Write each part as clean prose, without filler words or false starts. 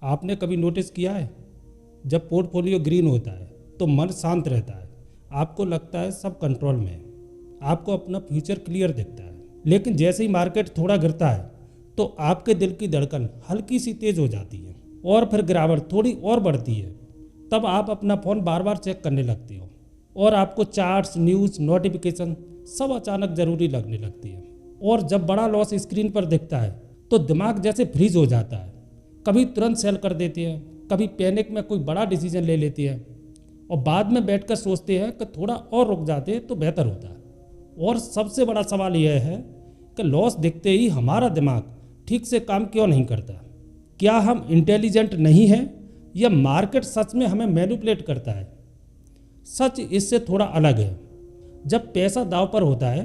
आपने कभी नोटिस किया है, जब पोर्टफोलियो ग्रीन होता है तो मन शांत रहता है, आपको लगता है सब कंट्रोल में है, आपको अपना फ्यूचर क्लियर दिखता है। लेकिन जैसे ही मार्केट थोड़ा गिरता है तो आपके दिल की धड़कन हल्की सी तेज हो जाती है और फिर गिरावट थोड़ी और बढ़ती है। तब आप अपना फ़ोन बार बार चेक करने लगते हो और आपको चार्ट्स, न्यूज़, नोटिफिकेशन सब अचानक ज़रूरी लगने लगती है। और जब बड़ा लॉस स्क्रीन पर दिखता है तो दिमाग जैसे फ्रीज हो जाता है। कभी तुरंत सेल कर देते हैं, कभी पैनिक में कोई बड़ा डिसीजन ले लेते हैं और बाद में बैठकर सोचते हैं कि थोड़ा और रुक जाते तो बेहतर होता। और सबसे बड़ा सवाल यह है कि लॉस दिखते ही हमारा दिमाग ठीक से काम क्यों नहीं करता। क्या हम इंटेलिजेंट नहीं हैं या मार्केट सच में हमें मैनिपुलेट करता है? सच इससे थोड़ा अलग है। जब पैसा दांव पर होता है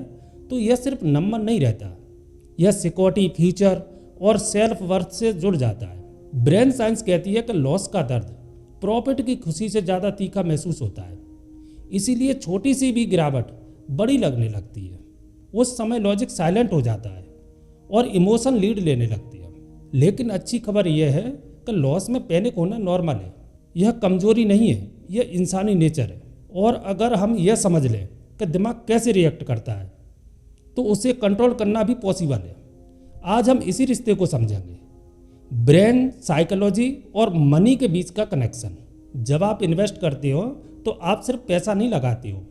तो यह सिर्फ नंबर नहीं रहता, यह सिक्योरिटी, फ्यूचर और सेल्फ वर्थ से जुड़ जाता है। ब्रेन साइंस कहती है कि लॉस का दर्द प्रॉफिट की खुशी से ज़्यादा तीखा महसूस होता है। इसीलिए छोटी सी भी गिरावट बड़ी लगने लगती है। उस समय लॉजिक साइलेंट हो जाता है और इमोशन लीड लेने लगती है। लेकिन अच्छी खबर यह है कि लॉस में पैनिक होना नॉर्मल है, यह कमजोरी नहीं है, यह इंसानी नेचर है। और अगर हम यह समझ लें कि दिमाग कैसे रिएक्ट करता है तो उसे कंट्रोल करना भी पॉसिबल है। आज हम इसी रिश्ते को समझेंगे, ब्रेन, साइकोलॉजी और मनी के बीच का कनेक्शन। जब आप इन्वेस्ट करते हो तो आप सिर्फ पैसा नहीं लगाते हो,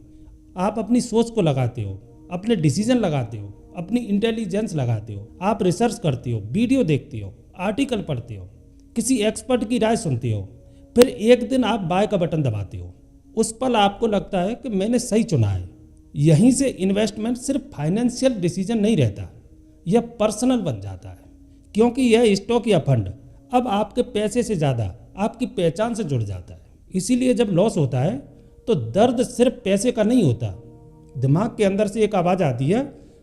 आप अपनी सोच को लगाते हो, अपने डिसीजन लगाते हो, अपनी इंटेलिजेंस लगाते हो। आप रिसर्च करते हो, वीडियो देखते हो, आर्टिकल पढ़ते हो, किसी एक्सपर्ट की राय सुनते हो, फिर एक दिन आप बाय का बटन दबाते हो। उस पल आपको लगता है कि मैंने सही चुना है। यहीं से इन्वेस्टमेंट सिर्फ फाइनेंशियल डिसीजन नहीं रहता, यह पर्सनल बन जाता है। क्योंकि यह स्टॉक या फंड अब आपके पैसे से ज़्यादा आपकी पहचान से जुड़ जाता है। इसीलिए जब लॉस होता है तो दर्द सिर्फ पैसे का नहीं होता, दिमाग के अंदर से एक आवाज़ आती है,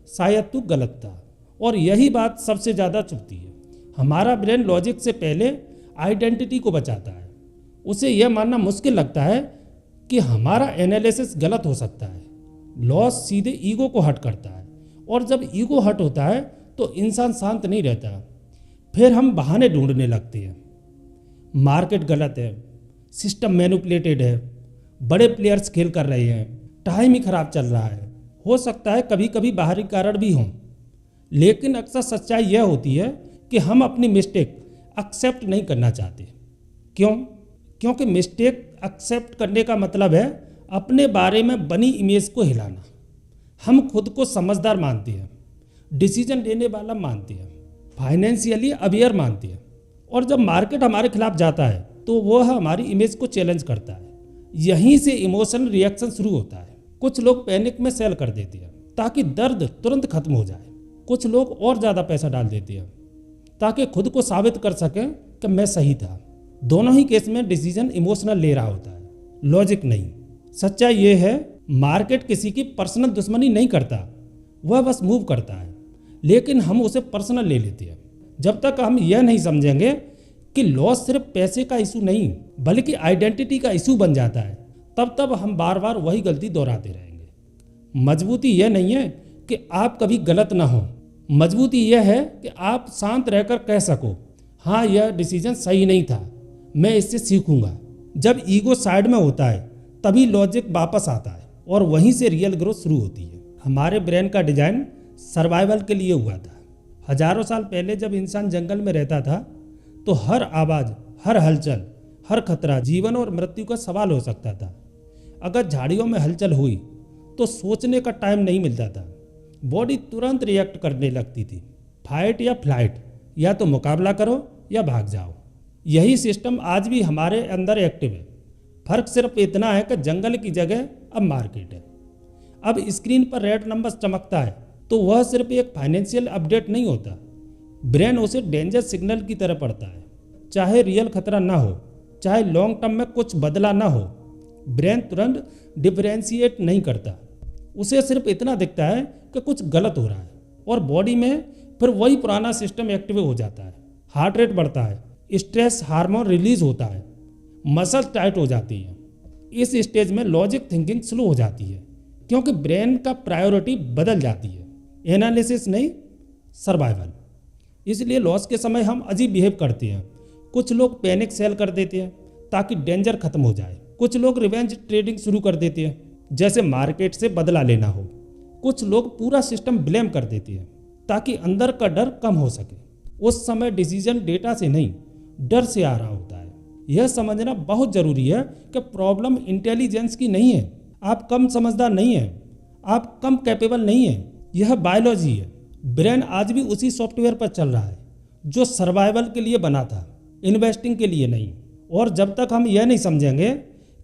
शायद तू गलत था। और यही बात सबसे ज़्यादा चुभती है। हमारा ब्रेन लॉजिक से पहले आइडेंटिटी को बचाता है। उसे यह मानना मुश्किल लगता है कि हमारा एनालिसिस गलत हो सकता है। लॉस सीधे ईगो को हर्ट करता है और जब ईगो हर्ट होता है तो इंसान शांत नहीं रहता। फिर हम बहाने ढूंढने लगते हैं, मार्केट गलत है, सिस्टम मैनिपुलेटेड है, बड़े प्लेयर्स खेल कर रहे हैं, टाइम ही खराब चल रहा है। हो सकता है कभी कभी बाहरी कारण भी हों, लेकिन अक्सर सच्चाई यह होती है कि हम अपनी मिस्टेक एक्सेप्ट नहीं करना चाहते। क्यों? क्योंकि मिस्टेक एक्सेप्ट करने का मतलब है अपने बारे में बनी इमेज को हिलाना। हम खुद को समझदार मानते हैं, डिसीजन लेने वाला मानते हैं, फाइनेंशियली अवेयर मानते हैं, और जब मार्केट हमारे खिलाफ जाता है तो वह हमारी इमेज को चैलेंज करता है। यहीं से इमोशनल रिएक्शन शुरू होता है। कुछ लोग पैनिक में सेल कर देते हैं ताकि दर्द तुरंत खत्म हो जाए। कुछ लोग और ज़्यादा पैसा डाल देते हैं ताकि खुद को साबित कर सकें कि मैं सही था। दोनों ही केस में डिसीजन इमोशनल ले रहा होता है, लॉजिक नहीं। सच्चाई ये है, मार्केट किसी की पर्सनल दुश्मनी नहीं करता, वह बस मूव करता है, लेकिन हम उसे पर्सनल ले लेते हैं। जब तक हम यह नहीं समझेंगे कि लॉस सिर्फ पैसे का इशू नहीं बल्कि आइडेंटिटी का इशू बन जाता है, तब हम बार बार वही गलती दोहराते रहेंगे। मजबूती यह नहीं है कि आप कभी गलत ना हो, मजबूती यह है कि आप शांत रहकर कह सको, हाँ यह डिसीजन सही नहीं था, मैं इससे सीखूंगा। जब ईगो साइड में होता है तभी लॉजिक वापस आता है और वहीं से रियल ग्रोथ शुरू होती है। हमारे ब्रेन का डिजाइन सर्वाइवल के लिए हुआ था। हजारों साल पहले जब इंसान जंगल में रहता था तो हर आवाज़, हर हलचल, हर खतरा जीवन और मृत्यु का सवाल हो सकता था। अगर झाड़ियों में हलचल हुई तो सोचने का टाइम नहीं मिलता था, बॉडी तुरंत रिएक्ट करने लगती थी, फाइट या फ्लाइट, या तो मुकाबला करो या भाग जाओ। यही सिस्टम आज भी हमारे अंदर एक्टिव है। फर्क सिर्फ इतना है कि जंगल की जगह अब मार्केट है। अब स्क्रीन पर रेड नंबर्स चमकता है तो वह सिर्फ एक फाइनेंशियल अपडेट नहीं होता, ब्रेन उसे डेंजर सिग्नल की तरह पढ़ता है। चाहे रियल खतरा ना हो, चाहे लॉन्ग टर्म में कुछ बदला ना हो, ब्रेन तुरंत डिफरेंशिएट नहीं करता। उसे सिर्फ इतना दिखता है कि कुछ गलत हो रहा है और बॉडी में फिर वही पुराना सिस्टम एक्टिव हो जाता है। हार्ट रेट बढ़ता है, स्ट्रेस हार्मोन रिलीज होता है, मसल टाइट हो जाती है। इस स्टेज में लॉजिक थिंकिंग स्लो हो जाती है क्योंकि ब्रेन का प्रायोरिटी बदल जाती है, एनालिसिस नहीं, सर्वाइवल। इसलिए लॉस के समय हम अजीब बिहेव करते हैं, कुछ लोग पैनिक सेल कर देते हैं ताकि डेंजर खत्म हो जाए। कुछ लोग रिवेंज ट्रेडिंग शुरू कर देते हैं, जैसे मार्केट से बदला लेना हो। कुछ लोग पूरा सिस्टम ब्लेम कर देते हैं ताकि अंदर का डर कम हो सके। उस समय डिसीजन डेटा से नहीं, डर से आ रहा होता है। यह समझना बहुत जरूरी है कि प्रॉब्लम इंटेलिजेंस की नहीं है। आप कम समझदार नहीं हैं, आप कम कैपेबल नहीं हैं। यह बायोलॉजी है। ब्रेन आज भी उसी सॉफ्टवेयर पर चल रहा है जो सर्वाइवल के लिए बना था, इन्वेस्टिंग के लिए नहीं। और जब तक हम यह नहीं समझेंगे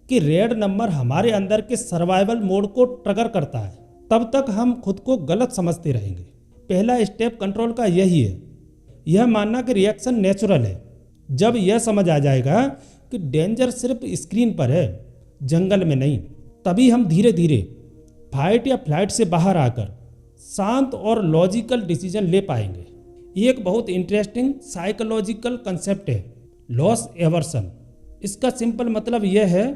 कि रेड नंबर हमारे अंदर के सर्वाइवल मोड को ट्रिगर करता है, तब तक हम खुद को गलत समझते रहेंगे। पहला स्टेप कंट्रोल का यही है, यह मानना कि रिएक्शन नेचुरल है। जब यह समझ आ जाएगा कि डेंजर सिर्फ स्क्रीन पर है, जंगल में नहीं, तभी हम धीरे धीरे फाइट या फ्लाइट से बाहर आकर शांत और लॉजिकल डिसीजन ले पाएंगे। एक बहुत इंटरेस्टिंग साइकोलॉजिकल कंसेप्ट है लॉस एवर्सन। इसका सिंपल मतलब यह है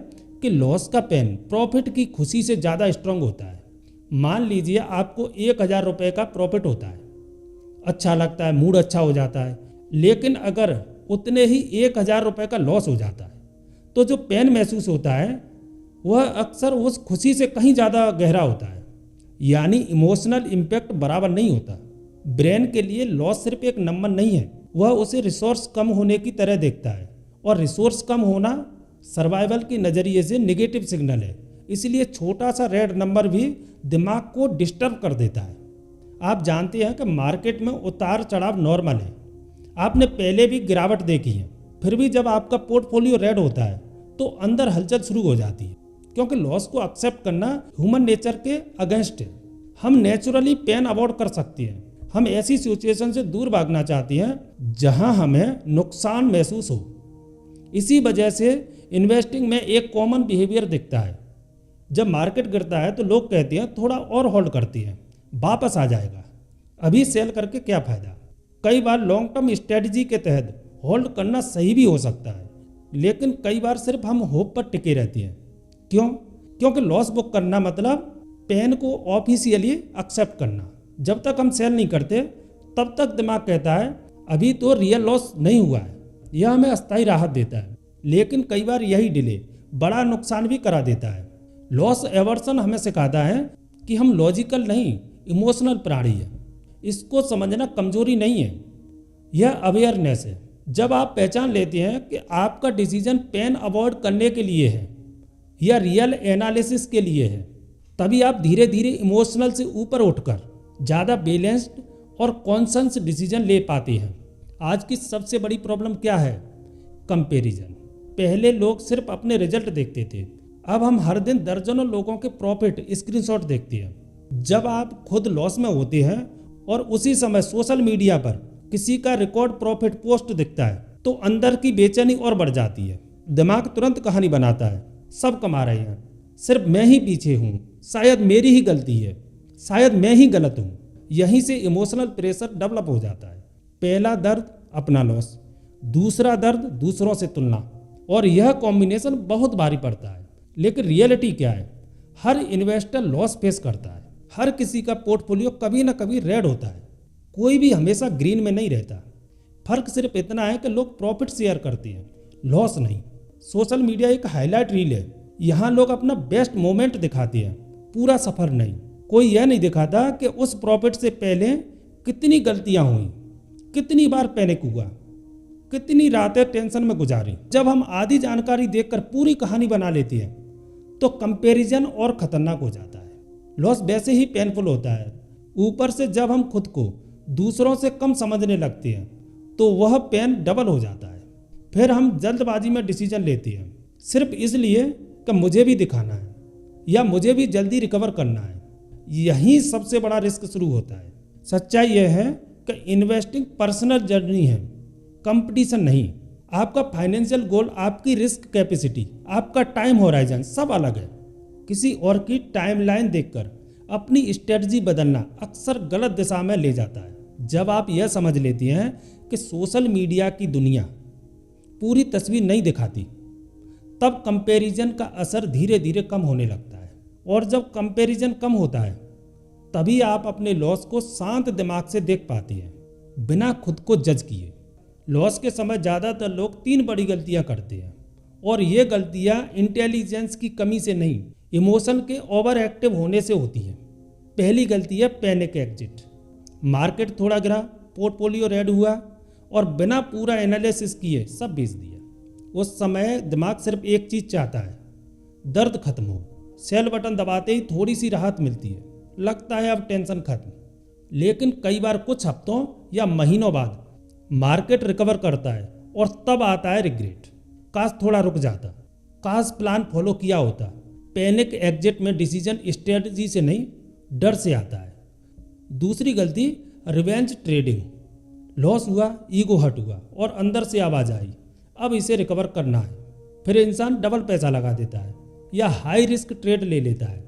कि लॉस का पेन प्रॉफिट की खुशी से ज़्यादा स्ट्रांग होता है। मान लीजिए आपको 1000 रुपये का प्रॉफिट होता है, अच्छा लगता है, मूड अच्छा हो जाता है। लेकिन अगर उतने ही 1000 रुपये का लॉस हो जाता है तो जो पेन महसूस होता है वह अक्सर उस खुशी से कहीं ज़्यादा गहरा होता है। यानी इमोशनल इम्पैक्ट बराबर नहीं होता। ब्रेन के लिए लॉस सिर्फ एक नंबर नहीं है, वह उसे रिसोर्स कम होने की तरह देखता है। और रिसोर्स कम होना सर्वाइवल के नज़रिए से नेगेटिव सिग्नल है। इसलिए छोटा सा रेड नंबर भी दिमाग को डिस्टर्ब कर देता है। आप जानते हैं कि मार्केट में उतार चढ़ाव नॉर्मल है। आपने पहले भी गिरावट देखी है, फिर भी जब आपका पोर्टफोलियो रेड होता है तो अंदर हलचल शुरू हो जाती है, क्योंकि लॉस को एक्सेप्ट करना ह्यूमन नेचर के अगेंस्ट है। हम नेचुरली पेन अवॉइड कर सकते हैं। हम ऐसी सिचुएशन से दूर भागना चाहते हैं जहां हमें नुकसान महसूस हो। इसी वजह से इन्वेस्टिंग में एक कॉमन बिहेवियर दिखता है। जब मार्केट गिरता है तो लोग कहते हैं थोड़ा और होल्ड करते हैं, वापस आ जाएगा, अभी सेल करके क्या फ़ायदा। कई बार लॉन्ग टर्म स्ट्रेटजी के तहत होल्ड करना सही भी हो सकता है, लेकिन कई बार सिर्फ हम होप पर टिके रहते हैं। क्यों? क्योंकि लॉस बुक करना मतलब पेन को ऑफिशियली एक्सेप्ट करना। जब तक हम सेल नहीं करते तब तक दिमाग कहता है अभी तो रियल लॉस नहीं हुआ है। यह हमें अस्थायी राहत देता है, लेकिन कई बार यही डिले बड़ा नुकसान भी करा देता है। लॉस एवर्सन हमें सिखाता है कि हम लॉजिकल नहीं, इमोशनल प्राणी है। इसको समझना कमजोरी नहीं है, यह अवेयरनेस है। जब आप पहचान लेते हैं कि आपका डिसीजन पेन अवॉइड करने के लिए है या रियल एनालिसिस के लिए है, तभी आप धीरे धीरे इमोशनल से ऊपर उठकर ज़्यादा बैलेंस्ड और कॉन्शियस डिसीजन ले पाते हैं। आज की सबसे बड़ी प्रॉब्लम क्या है? कंपैरिजन। पहले लोग सिर्फ अपने रिजल्ट देखते थे, अब हम हर दिन दर्जनों लोगों के प्रॉफिट स्क्रीनशॉट देखते हैं। जब आप खुद लॉस में होते हैं और उसी समय सोशल मीडिया पर किसी का रिकॉर्ड प्रॉफिट पोस्ट दिखता है तो अंदर की बेचैनी और बढ़ जाती है। दिमाग तुरंत कहानी बनाता है, सब कमा रहे हैं, सिर्फ मैं ही पीछे हूँ, शायद मेरी ही गलती है, शायद मैं ही गलत हूँ। यहीं से इमोशनल प्रेशर डेवलप हो जाता है। पहला दर्द अपना लॉस, दूसरा दर्द दूसरों से तुलना, और यह कॉम्बिनेशन बहुत भारी पड़ता है। लेकिन रियलिटी क्या है? हर इन्वेस्टर लॉस फेस करता है। हर किसी का पोर्टफोलियो कभी ना कभी रेड होता है, कोई भी हमेशा ग्रीन में नहीं रहता। फर्क सिर्फ इतना है कि लोग प्रॉफिट शेयर करते हैं, लॉस नहीं। सोशल मीडिया एक हाईलाइट रील है, यहाँ लोग अपना बेस्ट मोमेंट दिखाते हैं, पूरा सफर नहीं। कोई यह नहीं दिखाता कि उस प्रॉफिट से पहले कितनी गलतियां हुई, कितनी बार पैनिक हुआ, कितनी रातें टेंशन में गुजारी। जब हम आधी जानकारी देखकर पूरी कहानी बना लेते हैं तो कंपैरिजन और खतरनाक हो जाता है। लॉस वैसे ही पेनफुल होता है, ऊपर से जब हम खुद को दूसरों से कम समझने लगते हैं तो वह पेन डबल हो जाता है। फिर हम जल्दबाजी में डिसीजन लेते हैं, सिर्फ इसलिए कि मुझे भी दिखाना है या मुझे भी जल्दी रिकवर करना है। यही सबसे बड़ा रिस्क शुरू होता है। सच्चाई यह है कि इन्वेस्टिंग पर्सनल जर्नी है, कंपटीशन नहीं। आपका फाइनेंशियल गोल, आपकी रिस्क कैपेसिटी, आपका टाइम होराइजन सब अलग है। किसी और की टाइमलाइन देखकर अपनी स्ट्रेटजी बदलना अक्सर गलत दिशा में ले जाता है। जब आप यह समझ लेती हैं कि सोशल मीडिया की दुनिया पूरी तस्वीर नहीं दिखाती, तब कंपैरिजन का असर धीरे धीरे कम होने लगता है। और जब कंपैरिजन कम होता है तभी आप अपने लॉस को शांत दिमाग से देख पाती हैं, बिना खुद को जज किए। लॉस के समय ज़्यादातर लोग 3 बड़ी गलतियां करते हैं, और ये गलतियां इंटेलिजेंस की कमी से नहीं, इमोशन के ओवर एक्टिव होने से होती हैं। पहली गलती है पैनिक एग्जिट। मार्केट थोड़ा गिरा, पोर्टफोलियो रेड हुआ और बिना पूरा एनालिसिस किए सब बेच दिया। उस समय दिमाग सिर्फ एक चीज़ चाहता है, दर्द खत्म हो। सेल बटन दबाते ही थोड़ी सी राहत मिलती है, लगता है अब टेंशन खत्म। लेकिन कई बार कुछ हफ्तों या महीनों बाद मार्केट रिकवर करता है और तब आता है रिग्रेट। काश थोड़ा रुक जाता, काश प्लान फॉलो किया होता। पैनिक एग्जिट में डिसीजन स्ट्रेटजी से नहीं, डर से आता है। दूसरी गलती रिवेंज ट्रेडिंग। लॉस हुआ, ईगो हर्ट हुआ और अंदर से आवाज़ आई, अब इसे रिकवर करना है। फिर इंसान डबल पैसा लगा देता है या हाई रिस्क ट्रेड ले लेता है।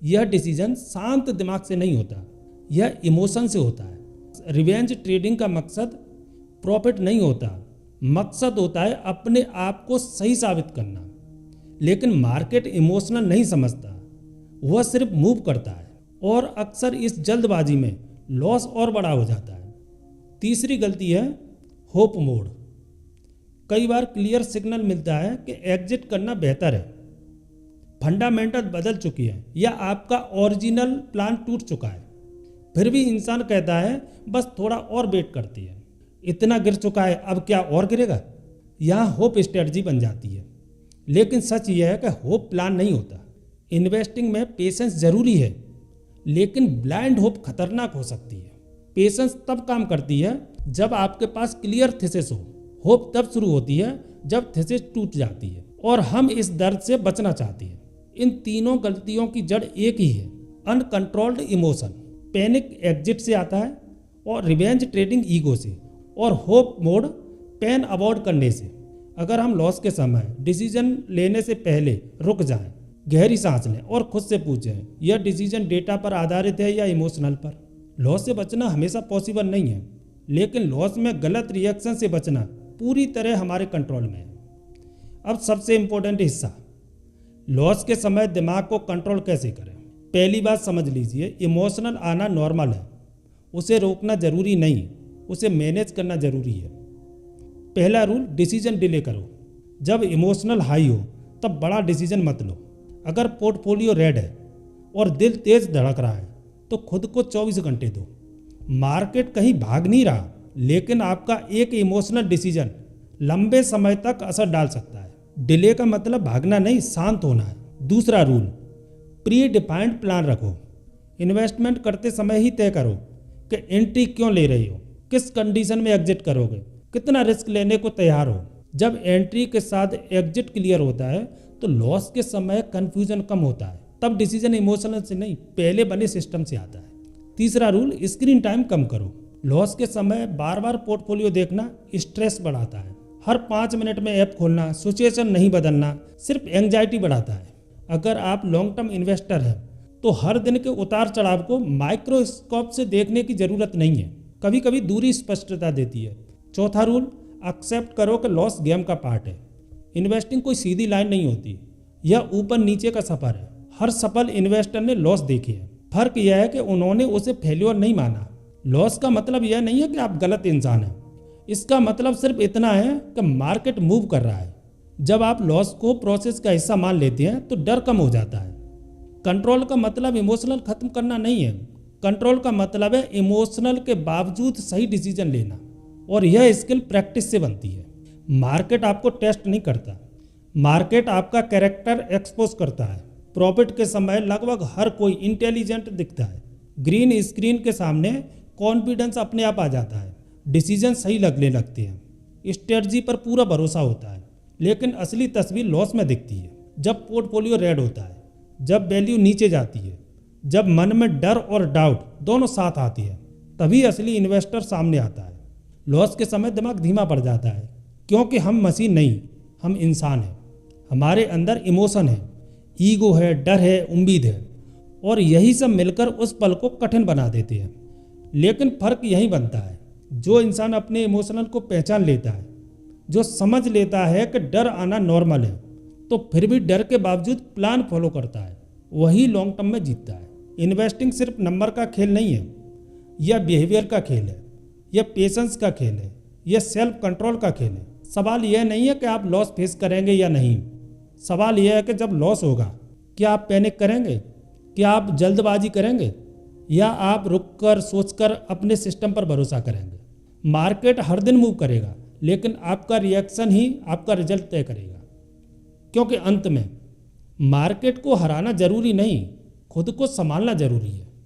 यह डिसीजन शांत दिमाग से नहीं होता, यह इमोशन से होता है। रिवेंज ट्रेडिंग का मकसद प्रॉफिट नहीं होता, मकसद होता है अपने आप को सही साबित करना। लेकिन मार्केट इमोशनल नहीं समझता, वह सिर्फ मूव करता है और अक्सर इस जल्दबाजी में लॉस और बड़ा हो जाता है। तीसरी गलती है होप मोड। कई बार क्लियर सिग्नल मिलता है कि एग्जिट करना बेहतर है, फंडामेंटल बदल चुकी है या आपका ओरिजिनल प्लान टूट चुका है। फिर भी इंसान कहता है बस थोड़ा और वेट करती है, इतना गिर चुका है अब क्या और गिरेगा। यहाँ होप स्ट्रेटजी बन जाती है। लेकिन सच यह है कि होप प्लान नहीं होता। इन्वेस्टिंग में पेशेंस जरूरी है, लेकिन ब्लाइंड होप खतरनाक हो सकती है। पेशेंस तब काम करती है जब आपके पास क्लियर थीसिस हो। होप तब शुरू होती है जब थीसिस टूट जाती है और हम इस दर्द से बचना चाहते हैं। इन तीनों गलतियों की जड़ एक ही है, अनकंट्रोल्ड इमोशन। पैनिक एग्जिट से आता है और रिवेंज ट्रेडिंग ईगो से, और होप मोड पेन अवॉइड करने से। अगर हम लॉस के समय डिसीजन लेने से पहले रुक जाएं, गहरी सांस लें और खुद से पूछें यह डिसीजन डेटा पर आधारित है या इमोशनल पर। लॉस से बचना हमेशा पॉसिबल नहीं है, लेकिन लॉस में गलत रिएक्शन से बचना पूरी तरह हमारे कंट्रोल में है। अब सबसे इम्पोर्टेंट हिस्सा, लॉस के समय दिमाग को कंट्रोल कैसे करें। पहली बात समझ लीजिए, इमोशनल आना नॉर्मल है, उसे रोकना जरूरी नहीं, उसे मैनेज करना जरूरी है। पहला रूल, डिसीजन डिले करो। जब इमोशनल हाई हो तब बड़ा डिसीजन मत लो। अगर पोर्टफोलियो रेड है और दिल तेज धड़क रहा है तो खुद को 24 घंटे दो। मार्केट कहीं भाग नहीं रहा, लेकिन आपका एक इमोशनल डिसीजन लंबे समय तक असर डाल सकता है। डिले का मतलब भागना नहीं, शांत होना है। दूसरा रूल, प्री डिफाइंड प्लान रखो। इन्वेस्टमेंट करते समय ही तय करो कि एंट्री क्यों ले रही हो, किस कंडीशन में एग्जिट करोगे, कितना रिस्क लेने को तैयार हो। जब एंट्री के साथ एग्जिट क्लियर होता है तो लॉस के समय कंफ्यूजन कम होता है। तब डिसीजन इमोशनल से नहीं, पहले बने सिस्टम से आता है। तीसरा रूल, स्क्रीन टाइम कम करो। लॉस के समय बार बार पोर्टफोलियो देखना स्ट्रेस बढ़ाता है। हर 5 मिनट में ऐप खोलना, सिचुएशन नहीं बदलना, सिर्फ एंग्जाइटी बढ़ाता है। अगर आप लॉन्ग टर्म इन्वेस्टर हैं तो हर दिन के उतार चढ़ाव को माइक्रोस्कोप से देखने की जरूरत नहीं है, कभी कभी दूरी स्पष्टता देती है। चौथा रूल, एक्सेप्ट करो कि लॉस गेम का पार्ट है। इन्वेस्टिंग कोई सीधी लाइन नहीं होती, यह ऊपर नीचे का सफर है। हर सफल इन्वेस्टर ने लॉस देखे है, फर्क यह है कि उन्होंने उसे फेल्योर नहीं माना। लॉस का मतलब यह नहीं है कि आप गलत इंसान हैं, इसका मतलब सिर्फ इतना है कि मार्केट मूव कर रहा है। जब आप लॉस को प्रोसेस का हिस्सा मान लेते हैं तो डर कम हो जाता है। कंट्रोल का मतलब इमोशनल खत्म करना नहीं है, कंट्रोल का मतलब है इमोशनल के बावजूद सही डिसीजन लेना, और यह स्किल प्रैक्टिस से बनती है। मार्केट आपको टेस्ट नहीं करता, मार्केट आपका कैरेक्टर एक्सपोज करता है। प्रॉफिट के समय लगभग हर कोई इंटेलिजेंट दिखता है, ग्रीन स्क्रीन के सामने कॉन्फिडेंस अपने आप आ जाता है, डिसीजन सही लगने लगते हैं, स्ट्रेटजी पर पूरा भरोसा होता है। लेकिन असली तस्वीर लॉस में दिखती है, जब पोर्टफोलियो रेड होता है, जब वैल्यू नीचे जाती है, जब मन में डर और डाउट दोनों साथ आती है, तभी असली इन्वेस्टर सामने आता है। लॉस के समय दिमाग धीमा पड़ जाता है, क्योंकि हम मशीन नहीं, हम इंसान हैं। हमारे अंदर इमोशन है, ईगो है, डर है, उम्मीद है, और यही सब मिलकर उस पल को कठिन बना देते हैं। लेकिन फर्क यही बनता है, जो इंसान अपने इमोशनल को पहचान लेता है, जो समझ लेता है कि डर आना नॉर्मल है, तो फिर भी डर के बावजूद प्लान फॉलो करता है, वही लॉन्ग टर्म में जीतता है। इन्वेस्टिंग सिर्फ नंबर का खेल नहीं है, यह बिहेवियर का खेल है, यह पेशेंस का खेल है, यह सेल्फ कंट्रोल का खेल है। सवाल यह नहीं है कि आप लॉस फेस करेंगे या नहीं, सवाल यह है कि जब लॉस होगा क्या आप पैनिक करेंगे, क्या आप जल्दबाजी करेंगे, या आप रुककर सोचकर अपने सिस्टम पर भरोसा करेंगे। मार्केट हर दिन मूव करेगा, लेकिन आपका रिएक्शन ही आपका रिजल्ट तय करेगा। क्योंकि अंत में मार्केट को हराना जरूरी नहीं, खुद को संभालना जरूरी है।